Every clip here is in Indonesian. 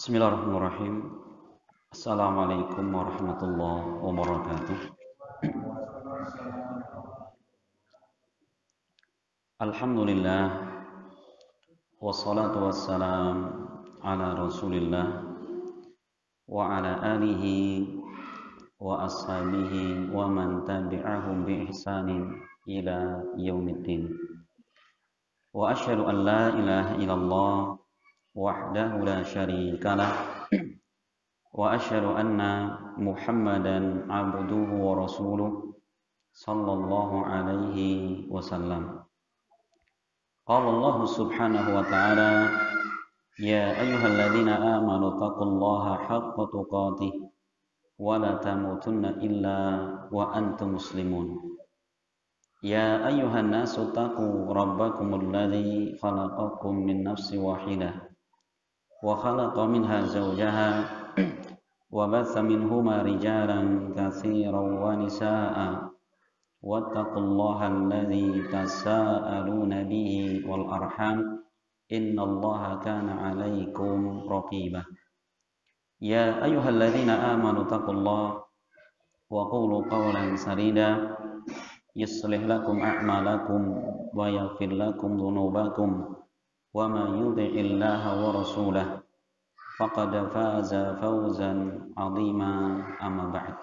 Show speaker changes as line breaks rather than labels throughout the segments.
Bismillahirrahmanirrahim. Assalamualaikum warahmatullahi wabarakatuh. Alhamdulillah wassalatu wassalam ala Rasulillah wa ala alihi wa ashabihi wa man tabi'ahum bi ihsanin ila yaumiddin. Wa asyhadu an la ilaha illallah wahdahu la syarikalah wa asyhadu anna Muhammadan abduhu wa rasuluh sallallahu alaihi wasallam. Qala Allah subhanahu wa ta'ala ya ayyuhalladzina amanu taqullaha haqqa tuqatih wa la tamutunna illa wa antum muslimun. Ya ayyuhan nasu taqu rabbakumul ladzi khalaqakum min nafsin wahidah wa khalaqa minha zawjaha wa batha minhuma rijalan katsiran wa nisaa'a wattaqullaha alladzi tasaaluna bihi wal arham innallaha kana 'alaikum raqiba. Ya ayyuhalladzina amanu taqullaha wa qulu qawlan sadida yuslih lakum a'malakum wa yaghfir lakum dhunubakum wa man yuti'illaha wa rasulahu faqad faza fawzan 'azima amma ba'd.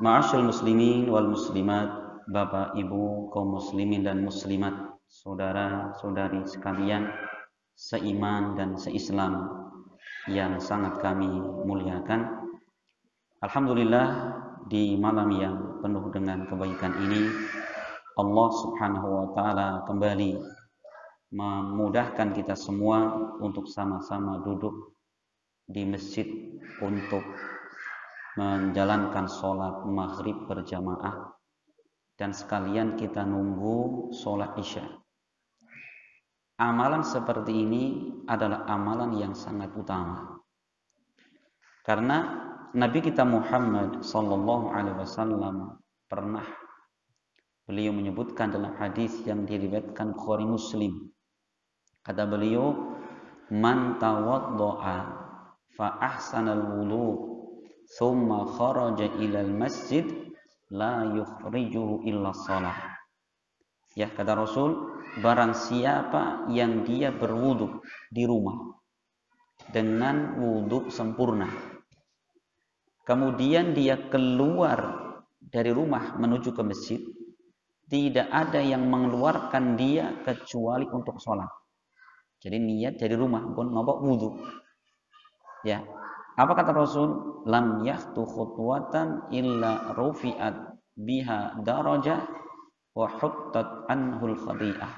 Ma'asyiral muslimin wal muslimat, Bapak Ibu kaum muslimin dan muslimat, saudara-saudari sekalian seiman dan seislam yang sangat kami muliakan. Alhamdulillah, di malam yang penuh dengan kebaikan ini Allah Subhanahu wa taala kembali memudahkan kita semua untuk sama-sama duduk di masjid untuk menjalankan sholat maghrib berjamaah dan sekalian kita nunggu sholat isya. Amalan seperti ini adalah amalan yang sangat utama karena Nabi kita Muhammad sallallahu alaihi wasallam pernah beliau menyebutkan dalam hadis yang diriwayatkan Bukhari Muslim. Kata beliau, man tawaddo'a fa ahsanal wudu thumma kharaja ilal masjid la yukhrijuhu illa shalah. Ya, kata Rasul, barang siapa yang dia berwudu di rumah dengan wudu sempurna, kemudian dia keluar dari rumah menuju ke masjid, tidak ada yang mengeluarkan dia kecuali untuk sholat. Jadi niat dari rumah pun nopo wudu. Ya. Apa kata Rasul? Lam yahtu khutwatan illa rufi'at biha darajah wa huttat anhul khati'ah.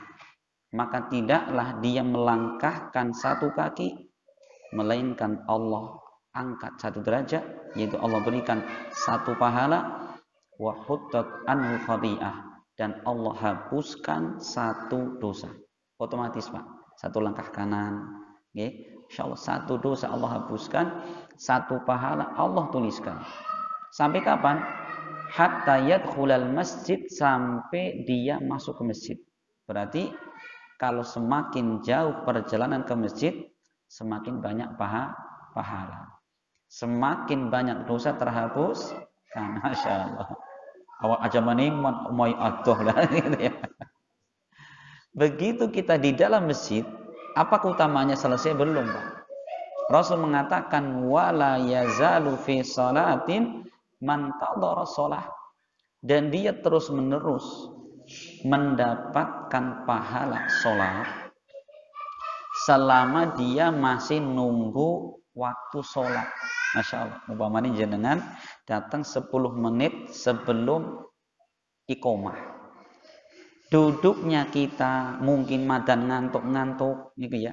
Maka tidaklah dia melangkahkan satu kaki melainkan Allah angkat satu derajat, yaitu Allah berikan satu pahala, wa huttat anhul khati'ah, dan Allah hapuskan satu dosa. Otomatis Pak, satu langkah kanan, okay? Insyaallah satu dosa Allah hapuskan, satu pahala Allah tuliskan. Sampai kapan? Hatta yadkhulal masjid, sampai dia masuk ke masjid. Berarti kalau semakin jauh perjalanan ke masjid, semakin banyak pahala. Semakin banyak dosa terhapus. Masya Allah. Awak aja maniman umay adoh lah gitu ya. Begitu kita di dalam masjid, apa keutamanya selesai belum, Pak? Rasul mengatakan wala yazalu fi salatin man tadara shalah, dan dia terus-menerus mendapatkan pahala salat selama dia masih nunggu waktu salat. Masya Allah, umpamanya jenengan datang 10 menit sebelum iqomah. Duduknya kita mungkin madan ngantuk-ngantuk gitu ya.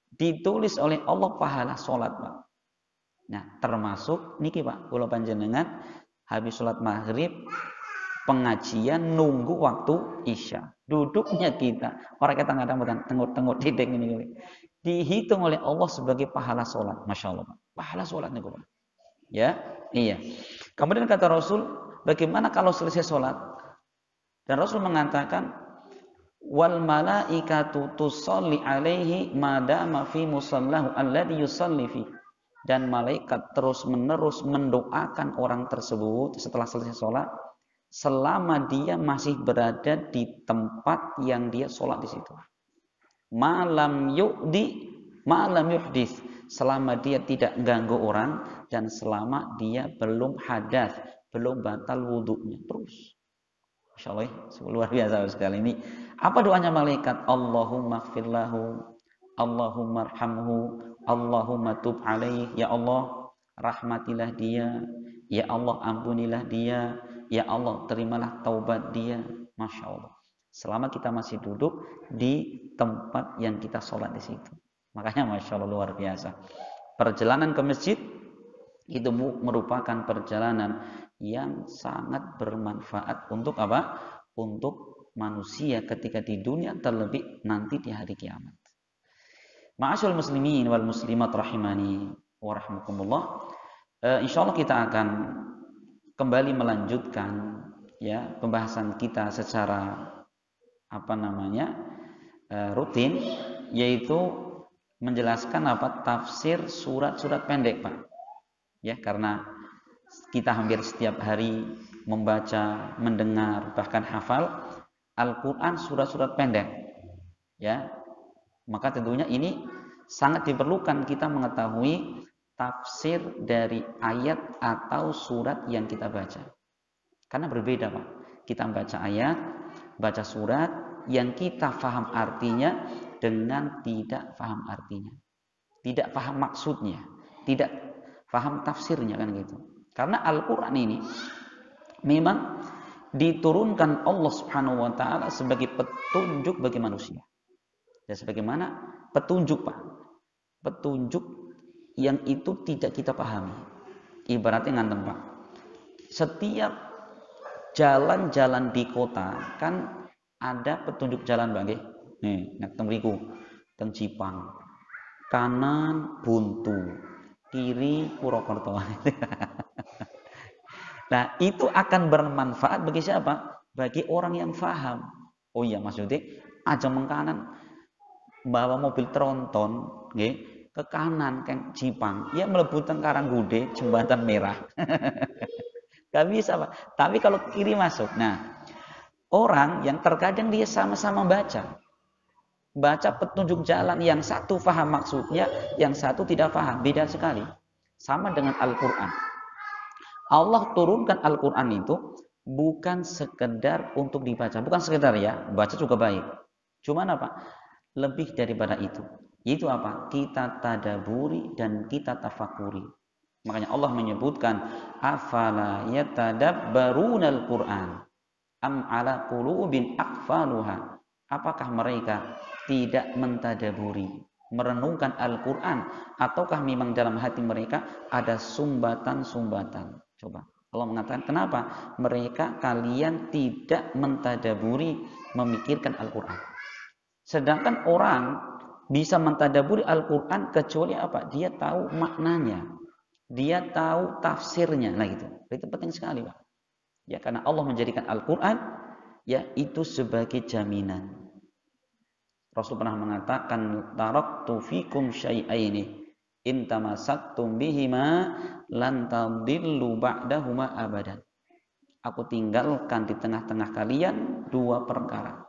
Ditulis oleh Allah pahala salat, Pak. Nah, termasuk niki Pak, kula panjenengan habis salat maghrib pengajian nunggu waktu isya. Duduknya kita, orang kita kadang-kadang tengok-tengok titik ini. Dihitung oleh Allah sebagai pahala salat. Masya Allah, Pak. Pahala salat niku, Pak. Ya, iya. Kemudian kata Rasul, bagaimana kalau selesai salat? Dan Rasul mengatakan, wal malaikatu tusalli alaihi madama fi musallahu alladhi yusalli fi. Dan malaikat terus-menerus mendoakan orang tersebut setelah selesai sholat selama dia masih berada di tempat yang dia sholat di situ. Malam yuhdis, selama dia tidak ganggu orang dan selama dia belum hadas, belum batal wudhunya. Terus Masya Allah, luar biasa sekali ini. Apa doanya malaikat? Allahumma gfirlahu, Allahumma arhamhu, Allahumma tub alaih. Ya Allah, rahmatilah dia. Ya Allah, ampunilah dia. Ya Allah, terimalah taubat dia. Masya Allah. Selama kita masih duduk di tempat yang kita sholat di situ. Makanya Masya Allah luar biasa. Perjalanan ke masjid itu merupakan perjalanan yang sangat bermanfaat untuk apa? Untuk manusia ketika di dunia, terlebih nanti di hari kiamat. Ma'asyul muslimin wal muslimat rahimani wa rahmukumullah. Insyaallah kita akan kembali melanjutkan ya pembahasan kita secara rutin, yaitu menjelaskan tafsir surat-surat pendek, Pak. Ya, karena kita hampir setiap hari membaca, mendengar, bahkan hafal Al-Quran surat-surat pendek. Ya, maka tentunya ini sangat diperlukan kita mengetahui tafsir dari ayat atau surat yang kita baca. Karena berbeda, Pak. Kita baca ayat, baca surat yang kita paham artinya dengan tidak paham artinya. Tidak paham maksudnya, tidak paham tafsirnya, kan gitu. Karena Al-Quran ini memang diturunkan Allah Subhanahu wa ta'ala sebagai petunjuk bagi manusia. Dan sebagaimana petunjuk, Pak. Petunjuk yang itu tidak kita pahami. Ibaratnya ngantem, Pak. Setiap jalan-jalan di kota kan ada petunjuk jalan, Pak. Nih, ngantem riku teng Cipang. Kanan Buntu, kiri Purwokerto. Nah, itu akan bermanfaat bagi siapa? Bagi orang yang faham. Oh iya, maksudnya aja mengkanan bawa mobil tronton ke kanan ke Cipang, ya mlebu teng Karanggude jembatan merah. Gak bisa, Pak. Tapi kalau kiri masuk. Nah, orang yang terkadang dia sama-sama baca petunjuk jalan, yang satu faham maksudnya, yang satu tidak faham, beda sekali. Sama dengan Al-Quran. Allah turunkan Al-Quran itu bukan sekedar untuk dibaca. Bukan sekedar ya, baca juga baik. Cuman apa? Lebih daripada itu. Itu apa? Kita tadaburi dan kita tafakuri. Makanya Allah menyebutkan, afala yatadabbarunal Qur'an am ala qulubin aqfaluha. Apakah mereka tidak mentadaburi, merenungkan Al-Quran, ataukah memang dalam hati mereka ada sumbatan-sumbatan? Coba Allah mengatakan, kenapa kalian tidak mentadaburi, memikirkan Al-Quran? Sedangkan orang bisa mentadaburi Al-Quran kecuali apa? Dia tahu maknanya, dia tahu tafsirnya. Nah itu penting sekali, Pak. Ya, karena Allah menjadikan Al-Quran ya itu sebagai jaminan. Rasul pernah mengatakan, taraktu fikum syai'aini in tamassaktum bihima lan tadillu ba'dahuma abadan. Aku tinggalkan di tengah-tengah kalian dua perkara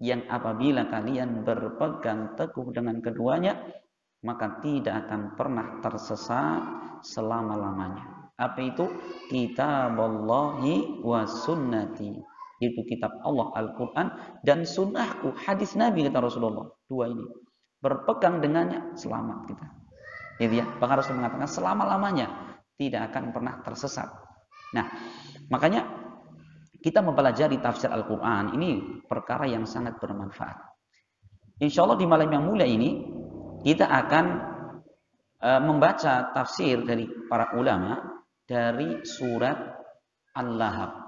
yang apabila kalian berpegang teguh dengan keduanya, maka tidak akan pernah tersesat selama-lamanya. Apa itu? Kitaballahi wa sunnati. Itu kitab Allah Al-Quran dan sunnahku, hadis Nabi, kata Rasulullah. Dua ini berpegang dengannya, selamat kita. Gitu ya. Bahkan Rasul mengatakan selama-lamanya tidak akan pernah tersesat. Nah, makanya kita mempelajari tafsir Al-Quran ini perkara yang sangat bermanfaat. Insya Allah di malam yang mulia ini kita akan membaca tafsir dari para ulama dari surat Al-Lahab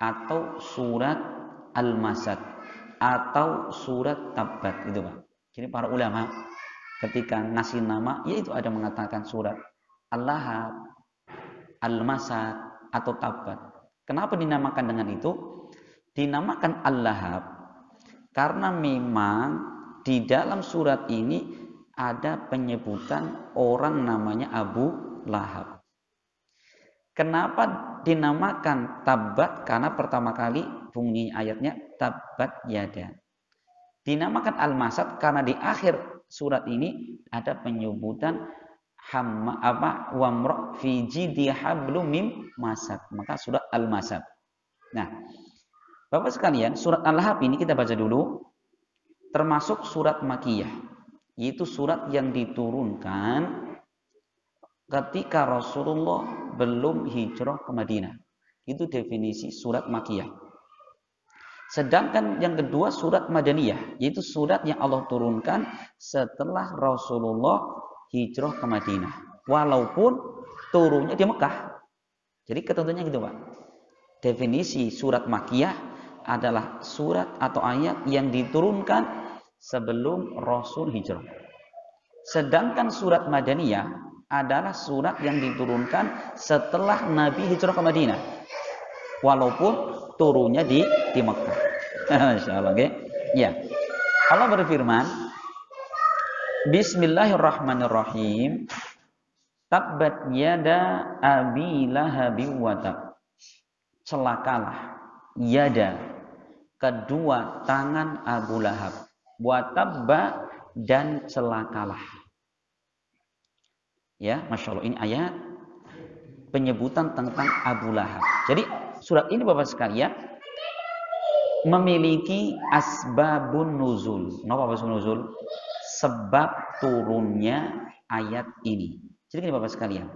atau surat Al-Masad atau surat Tabbat, gitu, Pak. Jadi para ulama ketika ngasih nama, yaitu ada mengatakan surat Al-Lahab, Al-Masad atau Tabbat. Kenapa dinamakan dengan itu? Dinamakan Al-Lahab Karena memang di dalam surat ini ada penyebutan orang namanya Abu Lahab. Kenapa dinamakan Tabbat? Karena pertama kali bunyi ayatnya Tabbat Yada. Dinamakan Al-Masad karena di akhir surat ini ada penyebutan wamra fi jidi hablum mim masad. Maka surat Al-Masad. Nah, Bapak sekalian, surat Al-Lahab ini kita baca dulu, termasuk surat Makiyah, yaitu surat yang diturunkan ketika Rasulullah belum hijrah ke Madinah. Itu definisi surat Makiyah. Sedangkan yang kedua surat Madaniyah, yaitu surat yang Allah turunkan setelah Rasulullah hijrah ke Madinah. Walaupun turunnya di Mekah. Jadi ketentuannya gitu Pak. Definisi surat Makiyah adalah surat atau ayat yang diturunkan sebelum Rasul hijrah. Sedangkan surat Madaniyah adalah surat yang diturunkan setelah Nabi hijrah ke Madinah. Walaupun turunnya di Mekah. Insyaallah, okay? Ya. Allah berfirman, Bismillahirrahmanirrahim. Tabbat yada abi lahabin wa tab. Celakalah yada, kedua tangan Abu Lahab, wa tabba, dan celakalah. Ya, Masya Allah, ini ayat penyebutan tentang Abu Lahab. Jadi surat ini Bapak sekalian memiliki asbabun nuzul. Kenapa asbabun nuzul? Sebab turunnya ayat ini. Jadi ini Bapak sekalian,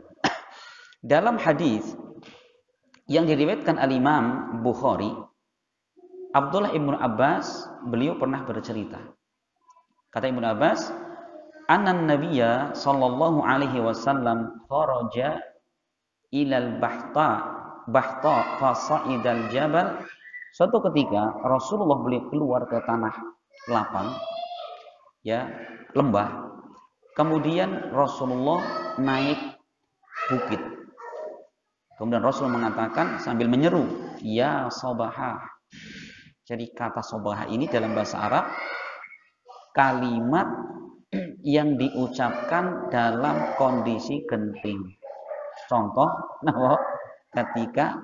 dalam hadis yang diriwayatkan Al-Imam Bukhari, Abdullah ibnu Abbas, beliau pernah bercerita. Kata Ibnu Abbas, Anan Nabiyya sallallahu alaihi wasallam kharaja ilal bahta fasa'idal jabal. Suatu ketika Rasulullah beliau keluar ke tanah lapang, ya, lembah. Kemudian Rasulullah naik bukit. Kemudian Rasul mengatakan sambil menyeru, ya Sobahah. Jadi kata Sobahah ini dalam bahasa Arab kalimat yang diucapkan dalam kondisi genting. Contoh, ketika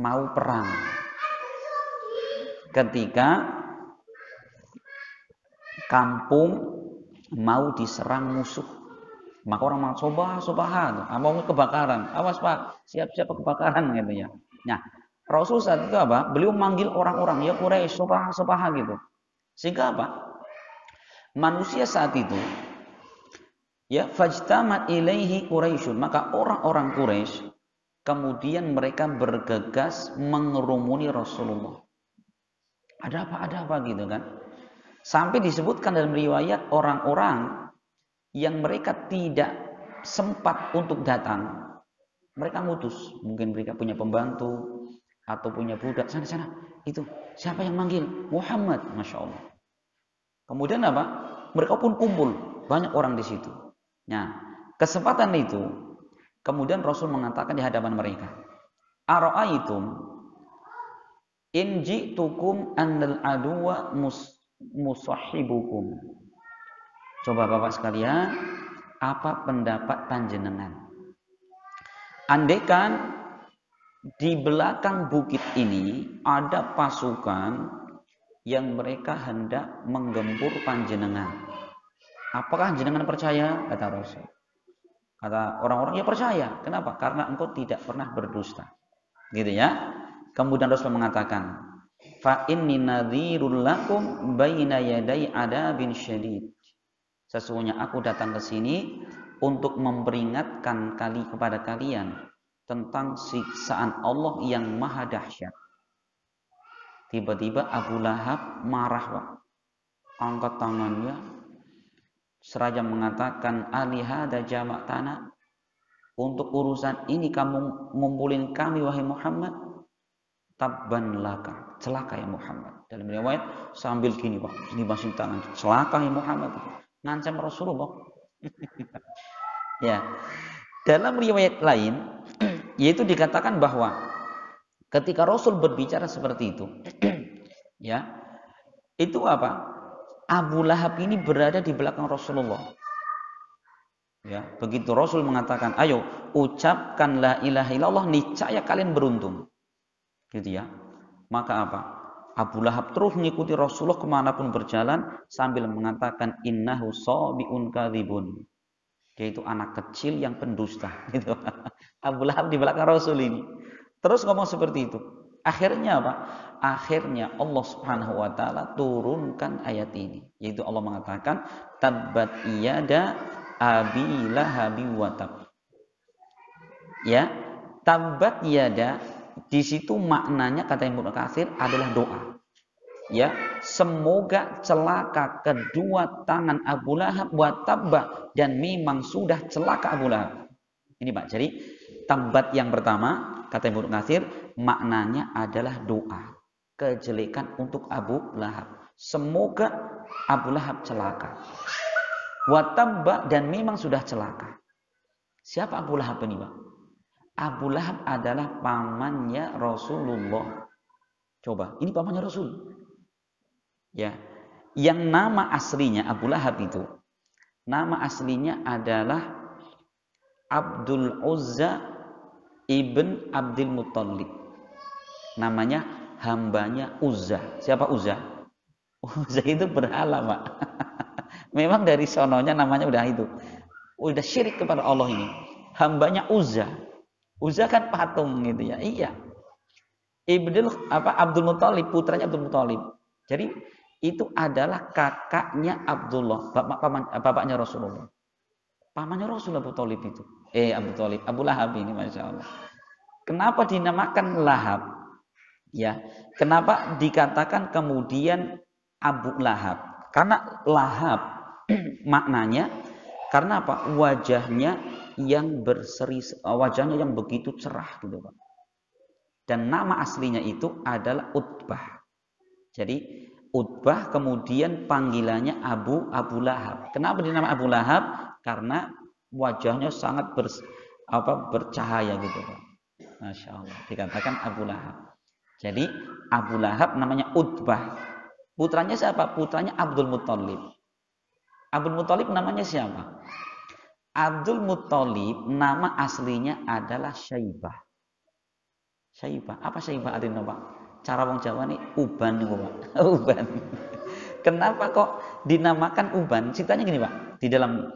mau perang, ketika kampung mau diserang musuh, maka orang mau sobahan, mau kebakaran, awas Pak, siap-siap kebakaran gitu ya. Nah, Rasul saat itu apa? Beliau manggil orang-orang, ya Quraisy, sobaha gitu. Sehingga apa? Manusia saat itu, ya, fajtamat ilaihi Quraisyun, maka orang-orang Quraisy kemudian mereka bergegas mengerumuni Rasulullah. Ada apa gitu kan? Sampai disebutkan dalam riwayat orang-orang yang mereka tidak sempat untuk datang, mereka ngutus. Mungkin mereka punya pembantu atau punya budak, sana itu siapa yang manggil? Muhammad, Masya Allah. Kemudian apa? Mereka pun kumpul, banyak orang di situ. Nah, kesempatan itu kemudian Rasul mengatakan di hadapan mereka, Ara'aitum in ji'tukum annal aduwa musahibukum. Coba Bapak sekalian, apa pendapat panjenengan? Andaikan di belakang bukit ini ada pasukan yang mereka hendak menggempur panjenengan, apakah jenengan percaya? Kata Rasul. Kata orang-orang, ya percaya. Kenapa? Karena engkau tidak pernah berdusta. Gitu ya. Kemudian Rasul mengatakan, fa inni nadhirul lakum baina yaday adabin syadid. Sesungguhnya aku datang ke sini untuk memperingatkan kepada kalian tentang siksaan Allah yang maha dahsyat. Tiba-tiba Abu Lahab marah, Pak. Angkat tangannya seraya mengatakan, alihada jamak tanah, untuk urusan ini kamu ngumpulin kami wahai Muhammad. Tabban laka, celaka ya Muhammad. Dalam riwayat sambil gini Pak, dimasuk tangan, celaka ya Muhammad. Ngancam Rasulullah. Ya. Dalam riwayat lain yaitu dikatakan bahwa ketika Rasul berbicara seperti itu, ya, Itu apa? Abu Lahab ini berada di belakang Rasulullah. Ya, begitu Rasul mengatakan, ayo ucapkan la ilaha illallah, niscaya kalian beruntung. Gitu ya. Maka apa? Abu Lahab terus mengikuti Rasulullah kemanapun berjalan sambil mengatakan innahu sabiun kadzibun. Dia itu anak kecil yang pendusta. Gitu. Abu Lahab di belakang Rasul ini. Terus ngomong seperti itu. Akhirnya apa? Akhirnya Allah Subhanahu wa taala turunkan ayat ini, yaitu Allah mengatakan tabbat iyada abi lahabi wa tab. Ya, tabbat yada di situ maknanya kata Ibnu Katsir adalah doa. Ya, semoga celaka kedua tangan Abu Lahab wa tabba, dan memang sudah celaka Abu Lahab. Ini Pak. Jadi tabbat yang pertama kata Ibnu Katsir maknanya adalah doa kejelekan untuk Abu Lahab. Semoga Abu Lahab celaka. Wa tabba, dan memang sudah celaka. Siapa Abu Lahab ini, Pak? Abu Lahab adalah pamannya Rasulullah. Coba, ini pamannya Rasul. Ya. Yang nama aslinya Abu Lahab itu, nama aslinya adalah Abdul Uzza ibn Abdul Muttalib. Namanya hambanya Uzza. Siapa Uzza? Uzza itu berhala, Pak. Memang dari sononya namanya udah itu. Udah syirik kepada Allah ini. Hambanya Uzza. Uzza kan patung gitu ya. Iya. Abdul Muttalib, putranya Abdul Muttalib. Jadi itu adalah kakaknya Abdullah, bapaknya Rasulullah. Pamannya Rasul Abu Thalib itu. Abu Lahab ini, Masya Allah. Kenapa dinamakan Lahab? Ya, kenapa dikatakan kemudian Abu Lahab? Karena Lahab maknanya karena apa? Wajahnya yang berseri, wajahnya yang begitu cerah gitu, Pak. Dan nama aslinya itu adalah Utbah. Jadi Utbah kemudian panggilannya Abu Lahab. Kenapa dinamakan Abu Lahab? Karena wajahnya sangat bercahaya gitu, Pak. Masya Allah. Dikatakan Abu Lahab. Jadi Abu Lahab namanya Utbah. Putranya siapa? Putranya Abdul Muttalib. Abdul Muttalib namanya siapa? Abdul Muttalib nama aslinya adalah Syaibah. Syaibah. Apa Syaibah artinya, Pak? Cara wong Jawa nih uban nih, Pak. Uban. Kenapa kok dinamakan uban? Ceritanya gini, Pak. Di dalam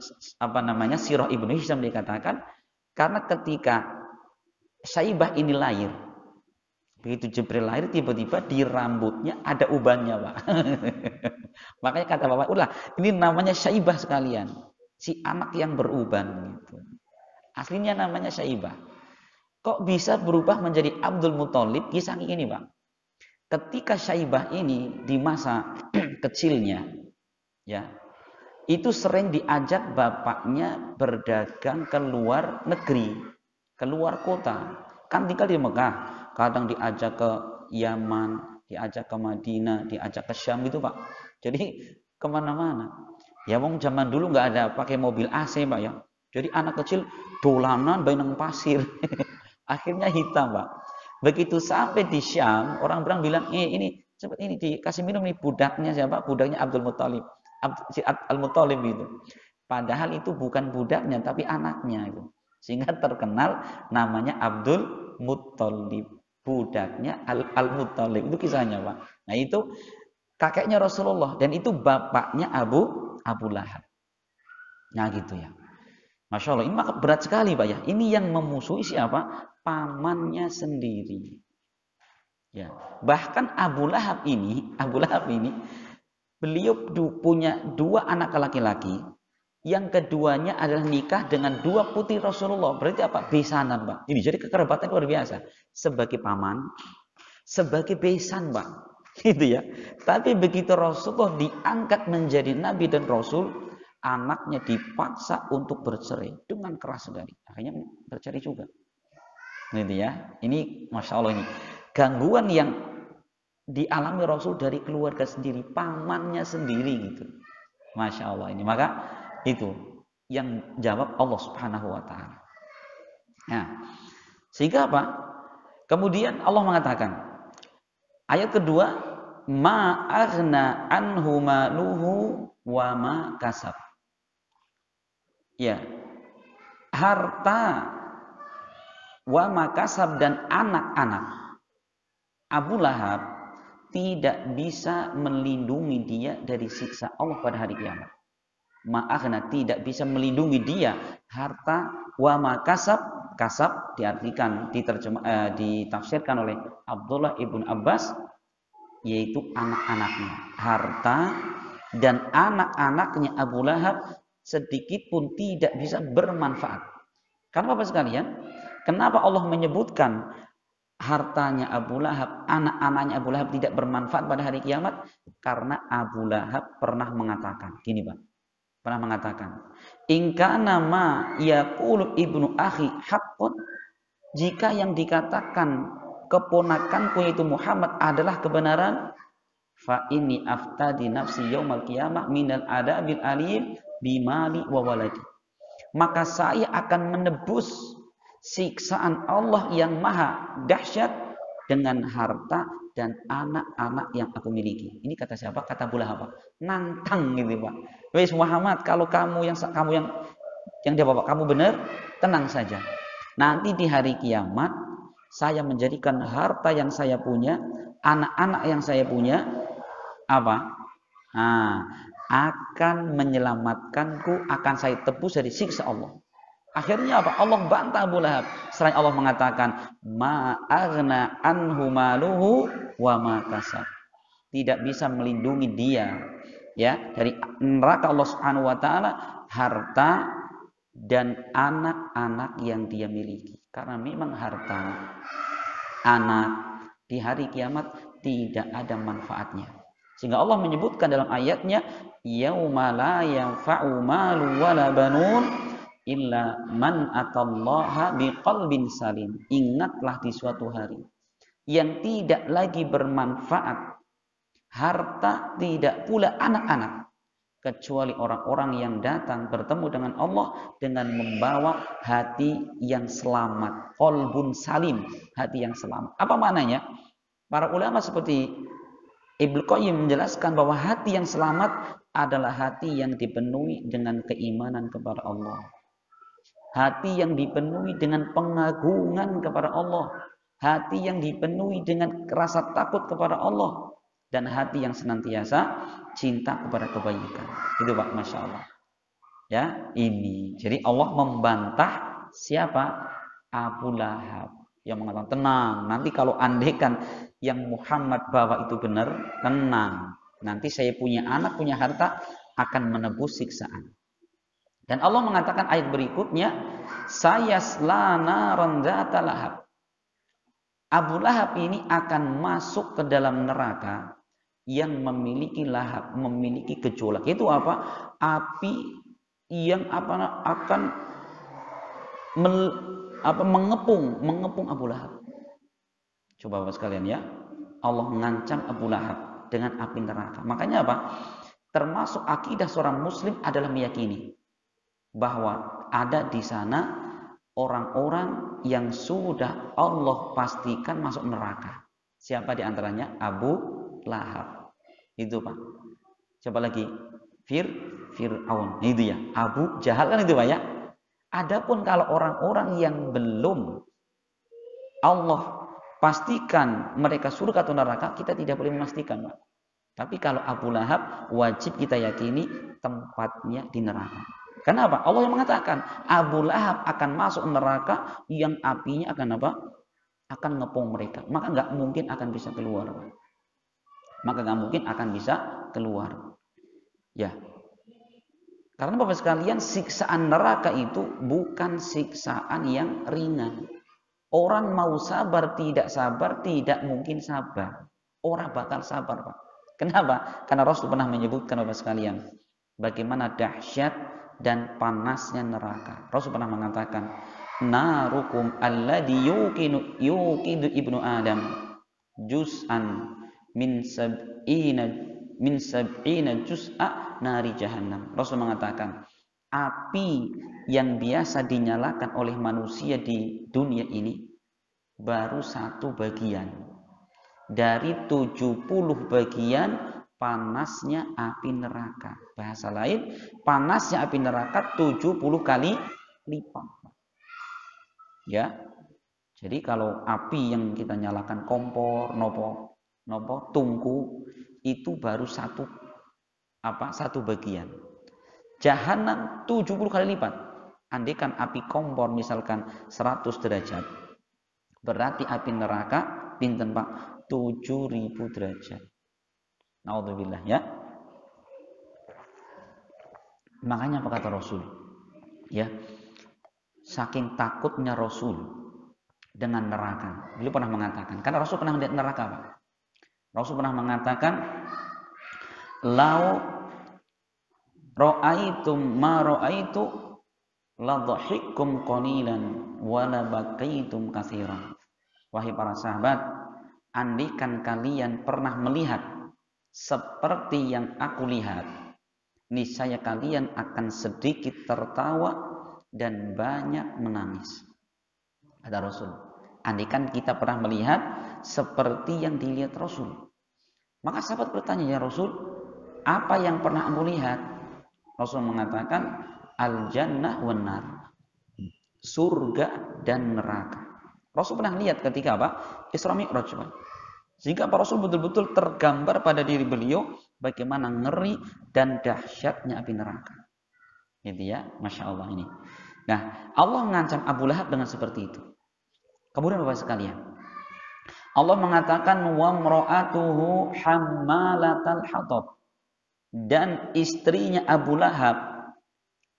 Sirah Ibnu Hisham dikatakan karena ketika Syaibah ini lahir, begitu Jibril lahir tiba-tiba di rambutnya ada ubannya, Pak. Makanya kata Bapak, ini namanya Syaibah sekalian. Si anak yang beruban gitu. Aslinya namanya Syaibah. Kok bisa berubah menjadi Abdul Muttalib? Kisah ini, Pak. Ketika Syaibah ini di masa kecilnya, ya, itu sering diajak bapaknya berdagang ke luar negeri, ke luar kota. Kan tinggal di Mekah, kadang diajak ke Yaman, diajak ke Madinah, diajak ke Syam gitu, Pak. Jadi kemana-mana. Ya wong zaman dulu nggak ada pakai mobil AC, Pak ya. Jadi anak kecil dolanan bainang pasir. Akhirnya hitam, Pak. Begitu sampai di Syam, orang-orang bilang, ini dikasih minum nih budaknya siapa? Budaknya Abdul Muttalib. Al-Muttalib itu. Padahal itu bukan budaknya tapi anaknya itu. Sehingga terkenal namanya Abdul Muttalib. Budaknya Al-Muttalib. Itu kisahnya, Pak. Nah, itu kakeknya Rasulullah dan itu bapaknya Abu Lahab. Nah, gitu ya. Masya Allah, ini maka berat sekali, Pak ya. Ini yang memusuhi siapa? Pamannya sendiri. Ya, bahkan Abu Lahab ini beliau punya dua anak laki-laki. Yang keduanya adalah nikah dengan dua putri Rasulullah. Berarti apa? Besanan, Pak. Ini jadi kekerabatan luar biasa. Sebagai paman, sebagai besan, Pak. Gitu ya. Tapi begitu Rasulullah diangkat menjadi nabi dan rasul, anaknya dipaksa untuk bercerai dengan keras sekali. Akhirnya bercerai juga. Gitu ya. Ini Masya Allah ini. Gangguan yang dialami Rasul dari keluarga sendiri, pamannya sendiri gitu. Masya Allah ini. Maka itu yang jawab Allah Subhanahu wa taala. Nah, sehingga apa? Kemudian Allah mengatakan ayat kedua, ma aghna anhu maluhu wa ma kasab. Ya, harta wa ma kasab dan anak-anak Abu Lahab tidak bisa melindungi dia dari siksa Allah pada hari kiamat. Ma'aghna tidak bisa melindungi dia harta wa ma kasab diartikan ditafsirkan oleh Abdullah ibn Abbas yaitu anak-anaknya, harta dan anak-anaknya Abu Lahab sedikit pun tidak bisa bermanfaat. Karena Bapak sekalian, kenapa Allah menyebutkan hartanya Abu Lahab, anak-anaknya Abu Lahab tidak bermanfaat pada hari kiamat? Karena Abu Lahab pernah mengatakan, gini Pak, pernah mengatakan, in kana ma yaqulu ibnu akhi haqqun, jika yang dikatakan keponakanku yaitu Muhammad adalah kebenaran, fa inni aftadi nafsi yaumal qiyamah minal adabil alim bimali wa waladi, maka saya akan menebus siksaan Allah yang maha dahsyat dengan harta dan anak-anak yang aku miliki. Ini kata siapa? Kata Abu Lahab. Nantang gitu Pak. Wes Muhammad, kalau kamu yang dia bapak kamu benar, tenang saja. Nanti di hari kiamat saya menjadikan harta yang saya punya, anak-anak yang saya punya apa? Akan menyelamatkanku, akan saya tebus dari siksa Allah. Akhirnya apa? Allah bantah Abu Lahab. Selain Allah mengatakan, ma aghna anhu maluhu wa ma kasab. Tidak bisa melindungi dia ya dari neraka Allah Subhanahu wa taala, harta dan anak-anak yang dia miliki. Karena memang harta, anak di hari kiamat tidak ada manfaatnya. Sehingga Allah menyebutkan dalam ayatnya, yauma la yanfa'u malu wala banun illa man atallaha biqalbin salim. Ingatlah di suatu hari yang tidak lagi bermanfaat harta, tidak pula anak-anak, kecuali orang-orang yang datang bertemu dengan Allah dengan membawa hati yang selamat, qalbun salim, hati yang selamat. Apa maknanya? Para ulama seperti Ibnu Qayyim menjelaskan bahwa hati yang selamat adalah hati yang dipenuhi dengan keimanan kepada Allah, hati yang dipenuhi dengan pengagungan kepada Allah, hati yang dipenuhi dengan rasa takut kepada Allah, dan hati yang senantiasa cinta kepada kebaikan. Itu Pak, Masya Allah. Ya, ini. Jadi Allah membantah siapa? Abu Lahab. Yang mengatakan, tenang, nanti kalau andaikan yang Muhammad bawa itu benar, tenang. Nanti saya punya anak, punya harta, akan menebus siksaan. Dan Allah mengatakan ayat berikutnya, sayasla naran dzata lahab. Abu Lahab ini akan masuk ke dalam neraka yang memiliki lahab, memiliki gejolak. Itu apa? Api yang akan mengepung Abu Lahab. Coba Bapak sekalian ya, Allah mengancam Abu Lahab dengan api neraka. Makanya apa? Termasuk akidah seorang muslim adalah meyakini bahwa ada di sana orang-orang yang sudah Allah pastikan masuk neraka. Siapa di antaranya? Abu Lahab. Itu Pak. Coba lagi. Fir'aun. Itu ya. Abu Jahal kan itu Pak ya. Adapun kalau orang-orang yang belum Allah pastikan mereka surga atau neraka, kita tidak boleh memastikan Pak. Tapi kalau Abu Lahab, wajib kita yakini tempatnya di neraka. Kenapa? Allah yang mengatakan Abu Lahab akan masuk neraka yang apinya akan apa? Akan ngepung mereka. Maka nggak mungkin akan bisa keluar. Maka nggak mungkin akan bisa keluar. Ya. Karena Bapak sekalian, siksaan neraka itu bukan siksaan yang ringan. Orang mau sabar, tidak mungkin sabar. Orang bakal sabar Pak. Kenapa? Karena Rasul pernah menyebutkan Bapak sekalian, bagaimana dahsyat dan panasnya neraka. Rasul pernah mengatakan, narukum alladhi yuqidu ibnu Adam juz'an min sab'ina juz'a nari jahannam. Rasul mengatakan, api yang biasa dinyalakan oleh manusia di dunia ini baru satu bagian dari 70 bagian panasnya api neraka. Bahasa lain, panasnya api neraka 70 kali lipat. Ya. Jadi kalau api yang kita nyalakan kompor, nopo tungku itu baru satu bagian. Jahanam 70 kali lipat. Andaikan api kompor misalkan 100 derajat, berarti api neraka pinten Pak? 7.000 derajat. Naudzubillah ya. Makanya apa kata Rasul? Ya. Saking takutnya Rasul dengan neraka. Beliau pernah mengatakan, karena Rasul pernah melihat neraka, Pak. Rasul pernah mengatakan, "Lau ra'aitum ma ra'aitu la dhahikum qalilan wa la bakaitum katsiran." Wahai para sahabat, andaikan kalian pernah melihat seperti yang aku lihat, niscaya kalian akan sedikit tertawa dan banyak menangis. Kata Rasul, andaikan kita pernah melihat seperti yang dilihat Rasul. Maka sahabat bertanya, ya Rasul, apa yang pernah Anda lihat? Rasul mengatakan, al-jannah wan nar, surga dan neraka. Rasul pernah lihat ketika apa? Isra Mi'raj. Sehingga Pak Rasul betul-betul tergambar pada diri beliau bagaimana ngeri dan dahsyatnya api neraka. Gitu ya, Masya Allah ini. Nah, Allah mengancam Abu Lahab dengan seperti itu. Kemudian Bapak sekalian, Allah mengatakan wa mra'atuhu hammalatal hatab, dan istrinya Abu Lahab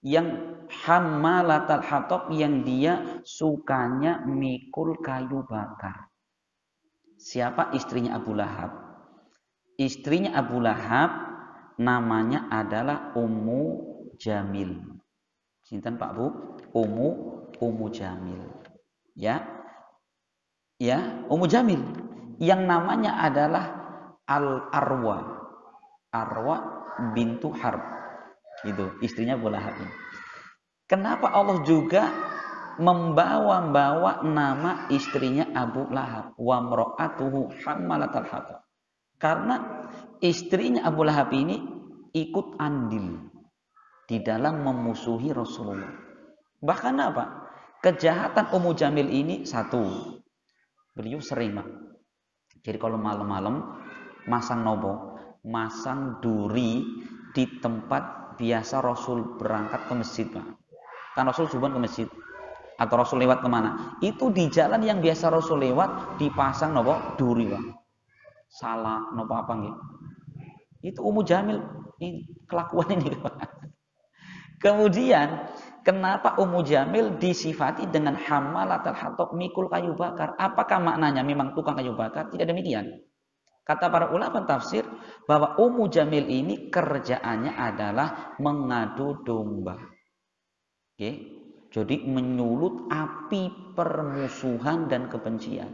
yang hammalatal hatab, yang dia sukanya mikul kayu bakar. Siapa istrinya Abu Lahab? Istrinya Abu Lahab namanya adalah Ummu Jamil. Sinten Pak Bu? Ummu Jamil. Ya, Ummu Jamil yang namanya adalah Al-Arwa. Arwa bintu Harb. Itu istrinya Abu Lahab. Kenapa Allah juga membawa nama istrinya Abu Lahab, wa mra'atuhu hammalatal hatab? Karena istrinya Abu Lahab ini ikut andil di dalam memusuhi Rasulullah. Bahkan apa? Kejahatan Ummu Jamil ini satu, beliau sering, Pak. Jadi kalau malam-malam masang duri di tempat biasa Rasul berangkat ke masjid, Pak. Kan Rasul subuhan ke masjid atau Rasul lewat kemana? Itu di jalan yang biasa Rasul lewat dipasang duri, Pak. Salah apa gitu. Itu Ummu Jamil ini kelakuan ini, Pak. Kemudian kenapa Ummu Jamil disifati dengan hammalatal hatab, mikul kayu bakar? Apakah maknanya memang tukang kayu bakar? Tidak demikian. Kata para ulama tafsir bahwa Ummu Jamil ini kerjaannya adalah mengadu domba. Oke. Jadi menyulut api permusuhan dan kebencian.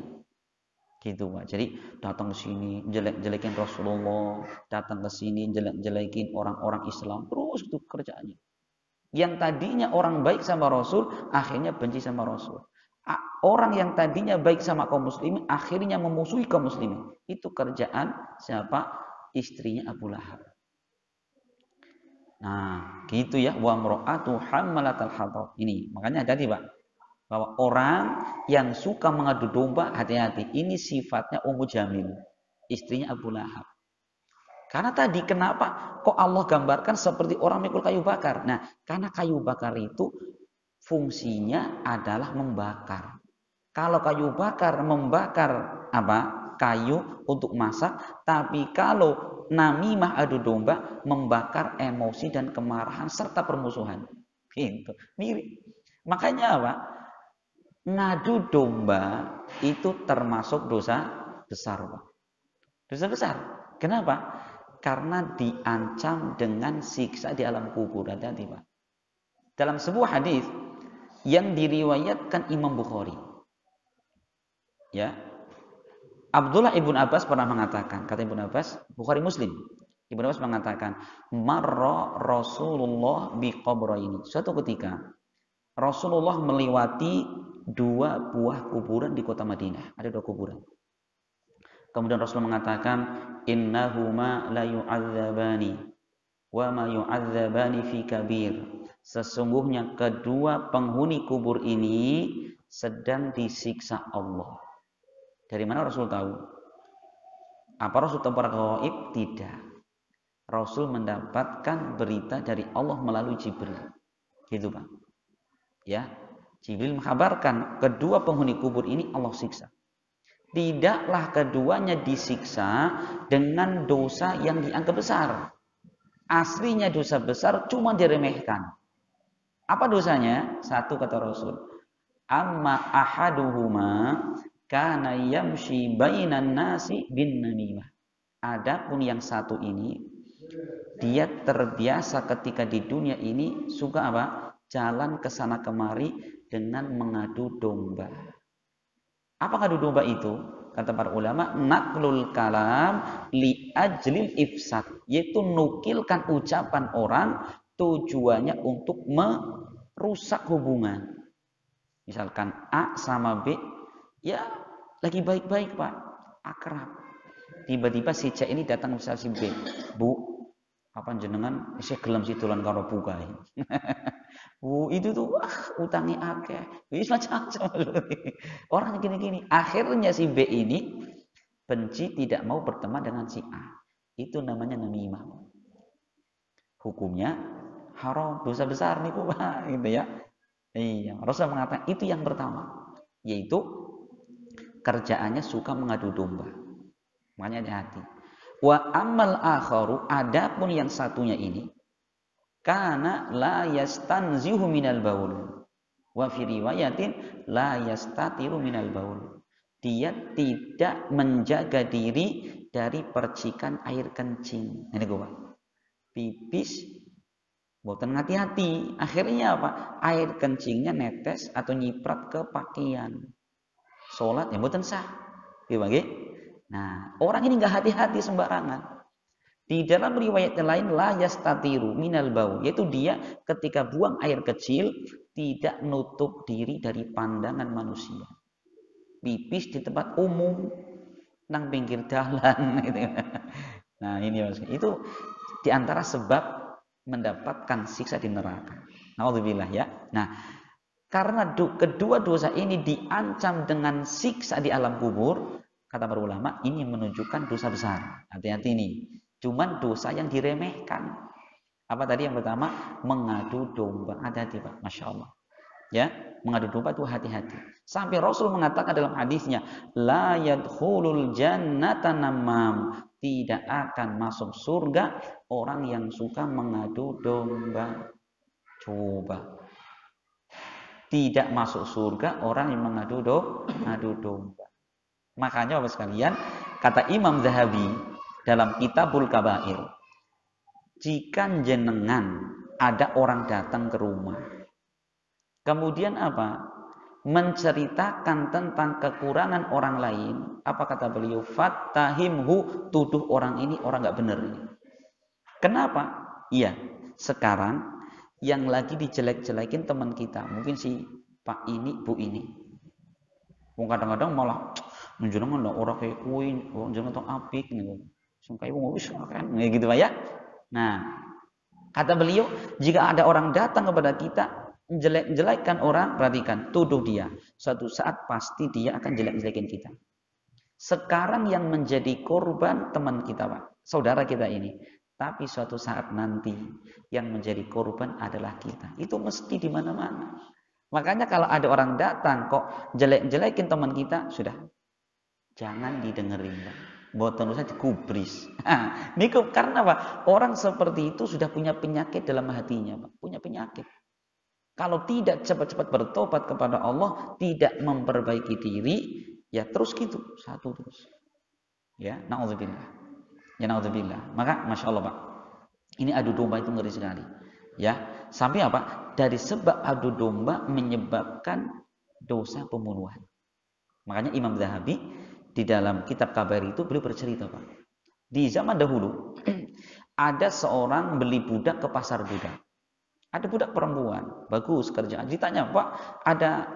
Gitu, Pak. Jadi datang ke sini jelek-jelekin Rasulullah, datang ke sini jelek-jelekin orang-orang Islam, terus itu kerjaannya. Yang tadinya orang baik sama Rasul, akhirnya benci sama Rasul. Orang yang tadinya baik sama kaum muslimin, akhirnya memusuhi kaum muslimin. Itu kerjaan siapa? Istrinya Abu Lahab. Nah, gitu ya, wa mra'atu hammalatal hatab. Ini, makanya hati-hati, Pak. Bahwa orang yang suka mengadu domba, hati-hati. Ini sifatnya Ummu Jamil, istrinya Abu Lahab. Karena tadi kenapa kok Allah gambarkan seperti orang mikul kayu bakar? Nah, karena kayu bakar itu fungsinya adalah membakar. Kalau kayu bakar membakar kayu untuk masak, tapi kalau namimah adu domba membakar emosi dan kemarahan serta permusuhan. Gitu. Mirip. Makanya ngadu domba itu termasuk dosa besar, Pak. Dosa besar. Kenapa? Karena diancam dengan siksa di alam kubur. Hati-hati, Pak. Dalam sebuah hadis yang diriwayatkan Imam Bukhari, ya, Abdullah ibn Abbas pernah mengatakan, kata Ibn Abbas, Bukhari Muslim, Ibn Abbas mengatakan, marra Rasulullah biqabraini. Suatu ketika Rasulullah melewati 2 buah kuburan di kota Madinah. Ada 2 kuburan. Kemudian Rasul mengatakan, innahuma la yu'adzabani wa ma yu'adzabani fi kabir. Sesungguhnya kedua penghuni kubur ini sedang disiksa Allah. Dari mana Rasul tahu? Apa Rasul tahu para gaib? Tidak. Rasul mendapatkan berita dari Allah melalui Jibril. Gitu, Pak. Ya, Jibril mengkabarkan kedua penghuni kubur ini Allah siksa. Tidaklah keduanya disiksa dengan dosa yang dianggap besar. Aslinya dosa besar cuma diremehkan. Apa dosanya? Satu kata Rasul. Amma ahaduhuma kana yamshi bainan nasi bin namimah. Adapun yang satu ini, dia terbiasa ketika di dunia ini suka apa? Jalan ke sana kemari dengan mengadu domba. Apa ngadu domba itu? Kata para ulama, naklul kalam li ajlil ifsad, yaitu nukilkan ucapan orang tujuannya untuk merusak hubungan. Misalkan A sama B, ya lagi baik-baik Pak, akrab. Tiba-tiba si C ini datang misalnya si B, Bu, apa jenengan saya gelem situlan karo buka. Bu, itu tuh utangnya akeh. Wis macam-macam. Orang gini-gini. Akhirnya si B ini benci, tidak mau berteman dengan si A. Itu namanya namimah. Hukumnya haram, dosa besar nih Pak, gitu ya. Iya, Rasul mengatakan itu yang pertama, yaitu kerjaannya suka mengadu domba. Makanya hati-hati. Wa amal akharu, adapun yang satunya ini, kana la yastanzihu minal baul. Wa fi riwayatin la yastatiru minal baul. Dia tidak menjaga diri dari percikan air kencing. Ini gua. Pipis boten hati-hati. Akhirnya apa? Air kencingnya netes atau nyiprat ke pakaian. Salat yang boten sah. Gimana? Nah, orang ini enggak hati-hati sembarangan. Di dalam riwayat yang lain la yastatiru minal baul, yaitu dia ketika buang air kecil tidak nutup diri dari pandangan manusia. Pipis di tempat umum, nang pinggir jalan gitu. Nah, ini Mas. Itu di antara sebab mendapatkan siksa di neraka. Nauzubillah ya. Nah, karena kedua dosa ini diancam dengan siksa di alam kubur, kata para ulama, ini menunjukkan dosa besar. Hati-hati nih. Cuman dosa yang diremehkan. Apa tadi yang pertama? Mengadu domba. Hati-hati Pak. Masya Allah. Ya, mengadu domba itu hati-hati. Sampai Rasul mengatakan dalam hadisnya, la yadkhulul jannata namam. Tidak akan masuk surga orang yang suka mengadu domba. Coba. Tidak masuk surga orang yang mengadu domba. Makanya Bapak sekalian, kata Imam Zahabi dalam Kitabul Kabair, jika jenengan ada orang datang ke rumah, kemudian apa? Menceritakan tentang kekurangan orang lain, apa kata beliau? Fattahimhu, tuduh orang ini orang nggak benar ini. Kenapa? Iya, sekarang yang lagi dijelek-jelekin teman kita, mungkin si Pak ini, Bu ini. Kadang-kadang malah menjenengan orang kayak kuin, orang jenengan tong apik nih. Sungkai wong wis kan gitu Pak ya. Nah, kata beliau, jika ada orang datang kepada kita jelek-jelekan orang, perhatikan, tuduh dia. Suatu saat pasti dia akan jelek-jelekin kita. Sekarang yang menjadi korban teman kita, Pak, saudara kita ini. Tapi suatu saat nanti yang menjadi korban adalah kita. Itu mesti di mana-mana. Makanya kalau ada orang datang kok jelek-jelekin teman kita, sudah jangan didengerin, Pak. Boten usah digubris. Ini karena apa? Orang seperti itu sudah punya penyakit dalam hatinya, Pak. Punya penyakit. Kalau tidak cepat-cepat bertobat kepada Allah, tidak memperbaiki diri, ya terus gitu, satu terus. Ya, naudzubillah. Ya naudzubillah. Maka Masya Allah Pak, ini adu domba itu ngeri sekali. Ya, sampai apa? Dari sebab adu domba menyebabkan dosa pembunuhan. Makanya Imam Zahabi di dalam kitab Kabair itu beliau bercerita Pak. Di zaman dahulu ada seorang beli budak ke pasar budak. Ada budak perempuan, bagus kerjaan. Ditanya, Pak, ada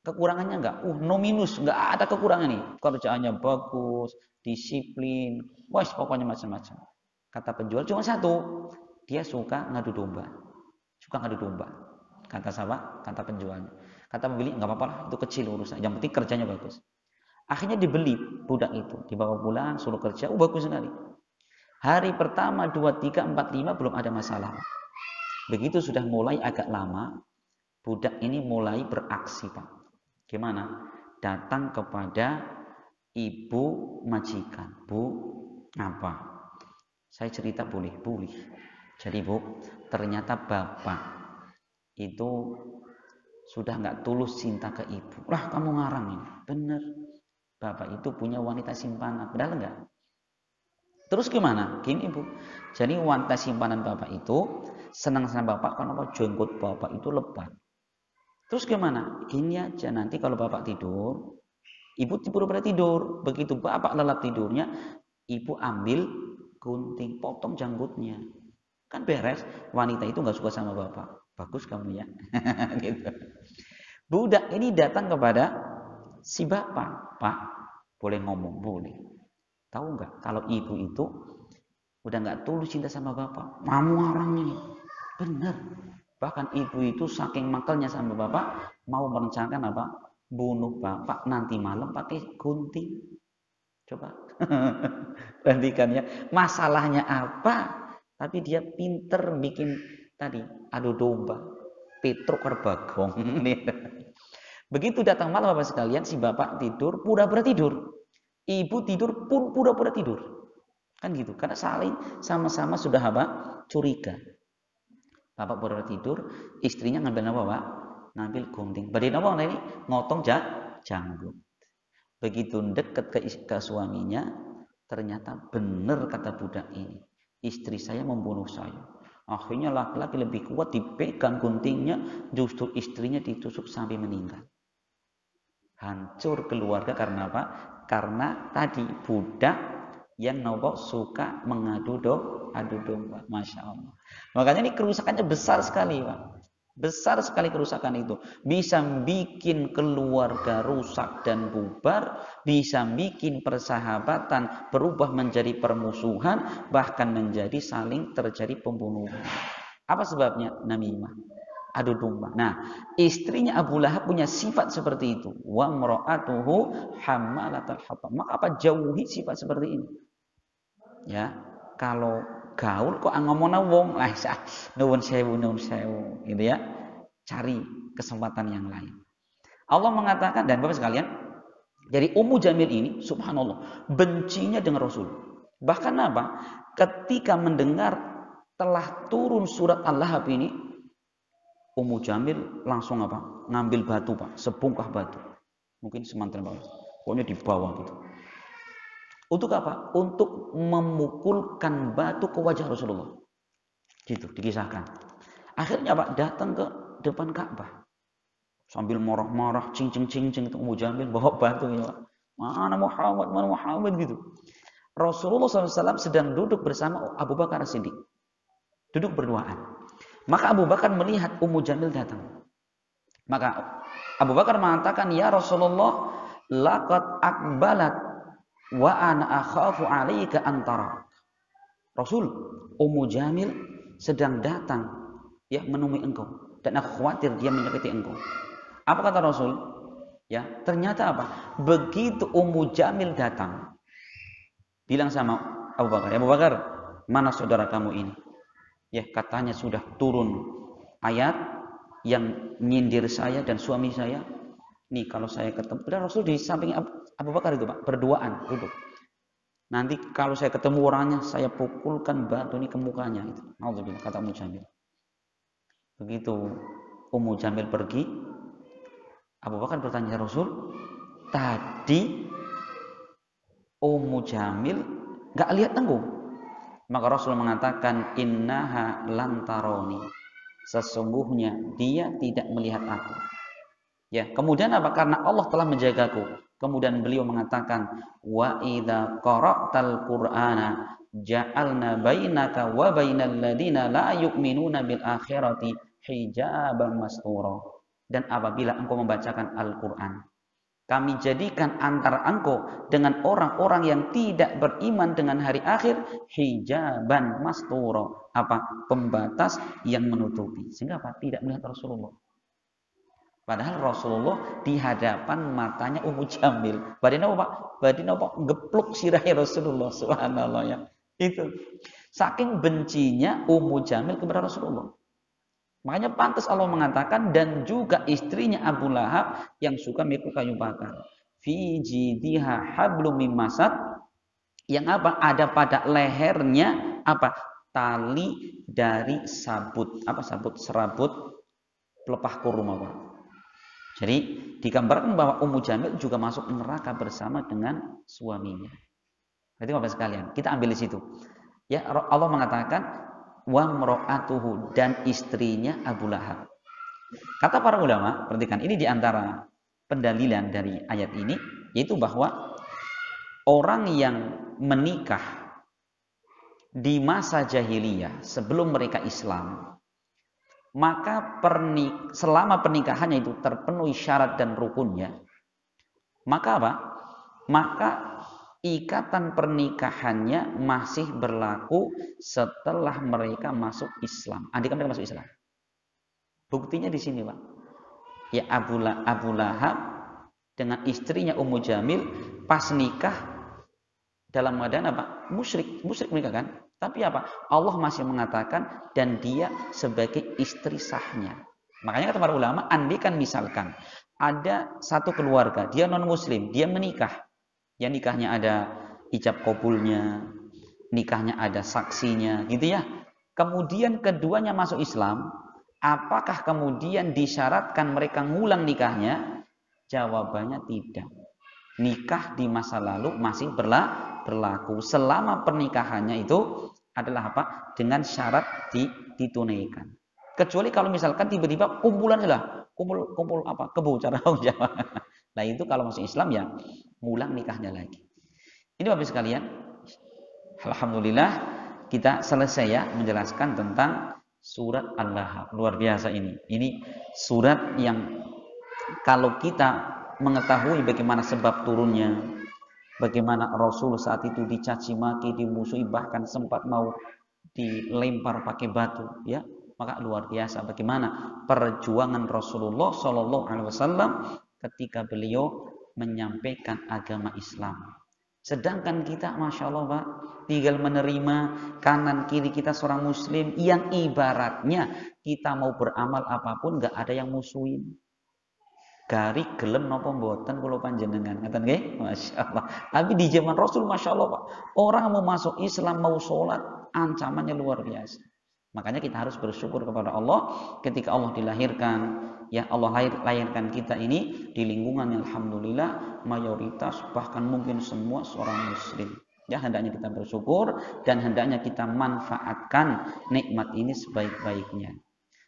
Kekurangannya enggak? No minus, enggak ada kekurangan nih. Kerjaannya bagus, disiplin, wes pokoknya macam-macam. Kata penjual cuma satu, dia suka ngadu domba. Suka ngadu domba. Kata siapa? Kata penjualnya. Kata pembeli, enggak apa-apa lah, itu kecil urusan. Yang penting kerjanya bagus. Akhirnya dibeli budak itu, dibawa pulang, suruh kerja, bagus sekali. Hari pertama, 2, 3, 4, 5 belum ada masalah. Begitu sudah mulai agak lama, budak ini mulai beraksi, Pak. Gimana? Datang kepada ibu majikan. Bu, apa? Saya cerita boleh? Boleh. Jadi Bu, ternyata bapak itu sudah nggak tulus cinta ke ibu. Lah kamu ngarang ini. Bener. Bapak itu punya wanita simpanan. Padahal enggak. Terus gimana? Gini Bu. Jadi wanita simpanan bapak itu senang sama bapak karena jenggot bapak itu lebat. Terus gimana? Gini aja, nanti kalau bapak tidur, ibu pura-pura tidur. Begitu bapak lelap tidurnya, ibu ambil gunting, potong janggutnya. Kan beres. Wanita itu nggak suka sama bapak. Bagus kamu ya. Gitu. Budak ini datang kepada si bapak. Pak, boleh ngomong? Boleh. Tahu nggak? Kalau ibu itu udah nggak tulus cinta sama bapak. Kamu orang ini. Bener. Bahkan ibu itu saking makelnya sama bapak, mau merencanakan apa? Bunuh bapak nanti malam pakai gunting. Coba. Perhatikan ya. Masalahnya apa? Tapi dia pinter bikin tadi adu domba. Petruk Bagong. Begitu datang malam Bapak sekalian, si bapak tidur, pura-pura tidur. Ibu tidur pun pura-pura tidur. Kan gitu. Karena saling sama-sama sudah apa? Curiga. Bapak pura-pura tidur, istrinya ngambil apa, Pak? Ngambil gunting. Badai apa ini? Ngotong janggut. Begitu deket ke suaminya, ternyata benar kata budak ini. Istri saya membunuh saya. Akhirnya laki-laki lebih kuat, dipegang guntingnya, justru istrinya ditusuk sampai meninggal. Hancur keluarga karena apa? Karena tadi budak yang nopo suka mengadu domba. Masya Allah. Makanya ini kerusakannya besar sekali, Pak. Besar sekali kerusakan itu. Bisa bikin keluarga rusak dan bubar, bisa bikin persahabatan berubah menjadi permusuhan, bahkan menjadi saling terjadi pembunuhan. Apa sebabnya? Namimah. Adu domba. Nah, istrinya Abu Lahab punya sifat seperti itu. Wa mra'atuhu hammalatal hatab. Maka apa? Jauhi sifat seperti ini. Ya, kalau gaul kok ngomongna wong, nuwun sewu, gitu ya. Cari kesempatan yang lain. Allah mengatakan, dan Bapak sekalian, jadi Ummu Jamil ini, subhanallah, bencinya dengan Rasul. Bahkan apa? Ketika mendengar telah turun surat Al-Lahab ini, Ummu Jamil langsung apa? Ngambil batu, Pak, sebungkah batu. Mungkin semantan Pak. Pokoknya di bawah gitu. Untuk apa? Untuk memukulkan batu ke wajah Rasulullah. Gitu, dikisahkan. Akhirnya Pak datang ke depan Ka'bah. Sambil marah-marah, cing-cing itu Ummu Jamil bawa batu ya, Pak. Mana Muhammad gitu. Rasulullah SAW sedang duduk bersama Abu Bakar As-Siddiq. Duduk berduaan. Maka Abu Bakar melihat Ummu Jamil datang. Maka Abu Bakar mengatakan, "Ya Rasulullah, laqad akbalat wa ana akhafu 'alaika antara." Rasul, Ummu Jamil sedang datang ya menemui engkau dan aku khawatir dia menyakiti engkau. Apa kata Rasul? Ya, ternyata apa? Begitu Ummu Jamil datang, bilang sama Abu Bakar, "Abu Bakar, mana saudara kamu ini?" Ya, katanya sudah turun ayat yang nyindir saya dan suami saya. Nih kalau saya ketemu, dan Rasul di samping Abu Bakar itu Pak, berduaan duduk. Nanti kalau saya ketemu orangnya, saya pukulkan batu ini ke mukanya. Itu. Alhamdulillah, kata Ummu Jamil. Begitu Ummu Jamil pergi, Abu Bakar bertanya, Rasul, tadi Ummu Jamil nggak lihat engkau? Maka Rasul mengatakan, innaha lantaroni. Sesungguhnya dia tidak melihat aku. Ya, kemudian apa? Karena Allah telah menjagaku. Kemudian beliau mengatakan, wa idza qara'tal qur'ana ja'alna bainaka wa bainal ladina la yu'minuna bil akhirati hijaban mastura. dan apabila engkau membacakan Al-Quran, kami jadikan antara engkau dengan orang-orang yang tidak beriman dengan hari akhir hijaban masturo, pembatas yang menutupi, sehingga tidak melihat Rasulullah. Padahal Rasulullah di hadapan matanya Ummu Jamil. Badina gepluk sirahnya Rasulullah, subhanallah ya. Itu saking bencinya Ummu Jamil kepada Rasulullah. Makanya pantas Allah mengatakan, dan juga istrinya Abu Lahab yang suka mikul kayu bakar. Fi jidiha hablum mim masad, yang ada pada lehernya tali dari sabut, serabut pelepah kurma, Pak. Jadi digambarkan bahwa Ummu Jamil juga masuk neraka bersama dengan suaminya. Berarti Bapak sekalian, kita ambil di situ. Ya, Allah mengatakan wa mra'atuhu, dan istrinya Abu Lahab. Kata para ulama, perhatikan, ini diantara pendalilan dari ayat ini, yaitu bahwa orang yang menikah di masa jahiliyah sebelum mereka Islam, maka selama pernikahannya itu terpenuhi syarat dan rukunnya, maka maka ikatan pernikahannya masih berlaku setelah mereka masuk Islam. Andai mereka masuk Islam. Buktinya di sini, Pak. Ya, Abu Lahab dengan istrinya Ummu Jamil pas nikah dalam keadaan musyrik mereka kan. Tapi Allah masih mengatakan dan dia sebagai istri sahnya. Makanya kata para ulama, andai kan misalkan ada satu keluarga, dia non muslim, dia menikah. Yang nikahnya ada ijab kabulnya, nikahnya ada saksinya, gitu ya. Kemudian keduanya masuk Islam, apakah kemudian disyaratkan mereka ngulang nikahnya? Jawabannya tidak. Nikah di masa lalu masih berlaku selama pernikahannya itu adalah dengan syarat ditunaikan. Kecuali kalau misalkan tiba-tiba kumpulan kumpul kebo cara Jawa. Nah itu kalau masuk Islam ya ngulang nikahnya lagi. Ini Bapak sekalian, alhamdulillah kita selesai ya menjelaskan tentang surat Al-Lahab. Luar biasa ini. Ini surat yang kalau kita mengetahui bagaimana sebab turunnya, bagaimana Rasul saat itu dicaci maki, dimusuhi, bahkan sempat mau dilempar pakai batu, ya, maka luar biasa bagaimana perjuangan Rasulullah Shallallahu Alaihi Wasallam ketika beliau menyampaikan agama Islam. Sedangkan kita, masya Allah, Pak, tinggal menerima kanan kiri kita seorang Muslim yang ibaratnya kita mau beramal apapun nggak ada yang musuhin. Gari gelem napa mboten kula panjenengan, ngaten nggih? Masyaallah. Tapi di zaman Rasul masyaallah, Pak, orang mau masuk Islam, mau sholat, ancamannya luar biasa. Makanya kita harus bersyukur kepada Allah ketika Allah dilahirkan, ya Allah lahirkan kita ini di lingkungan yang alhamdulillah mayoritas bahkan mungkin semua seorang muslim. Ya, hendaknya kita bersyukur dan hendaknya kita manfaatkan nikmat ini sebaik-baiknya.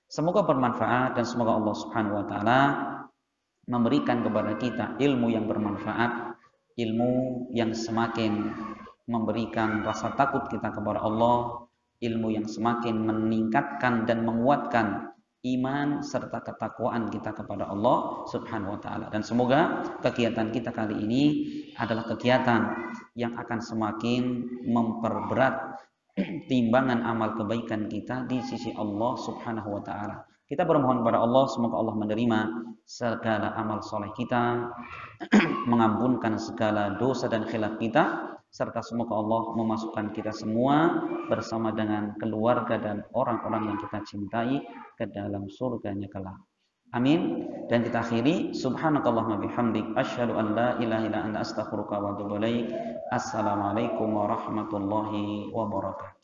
Semoga bermanfaat dan semoga Allah Subhanahu wa taala memberikan kepada kita ilmu yang bermanfaat, ilmu yang semakin memberikan rasa takut kita kepada Allah, ilmu yang semakin meningkatkan dan menguatkan iman serta ketakwaan kita kepada Allah Subhanahu wa taala. Dan semoga kegiatan kita kali ini adalah kegiatan yang akan semakin memperberat timbangan amal kebaikan kita di sisi Allah Subhanahu wa taala. Kita bermohon kepada Allah, semoga Allah menerima segala amal soleh kita, mengampunkan segala dosa dan khilaf kita, serta semoga Allah memasukkan kita semua bersama dengan keluarga dan orang-orang yang kita cintai ke dalam surganya kelak. Amin. Dan kita akhiri, subhanakallahumma bihamdik, asyhadu an la ilaha illa anta astaghfiruka wa atubu ilaik. Assalamualaikum warahmatullahi wabarakatuh.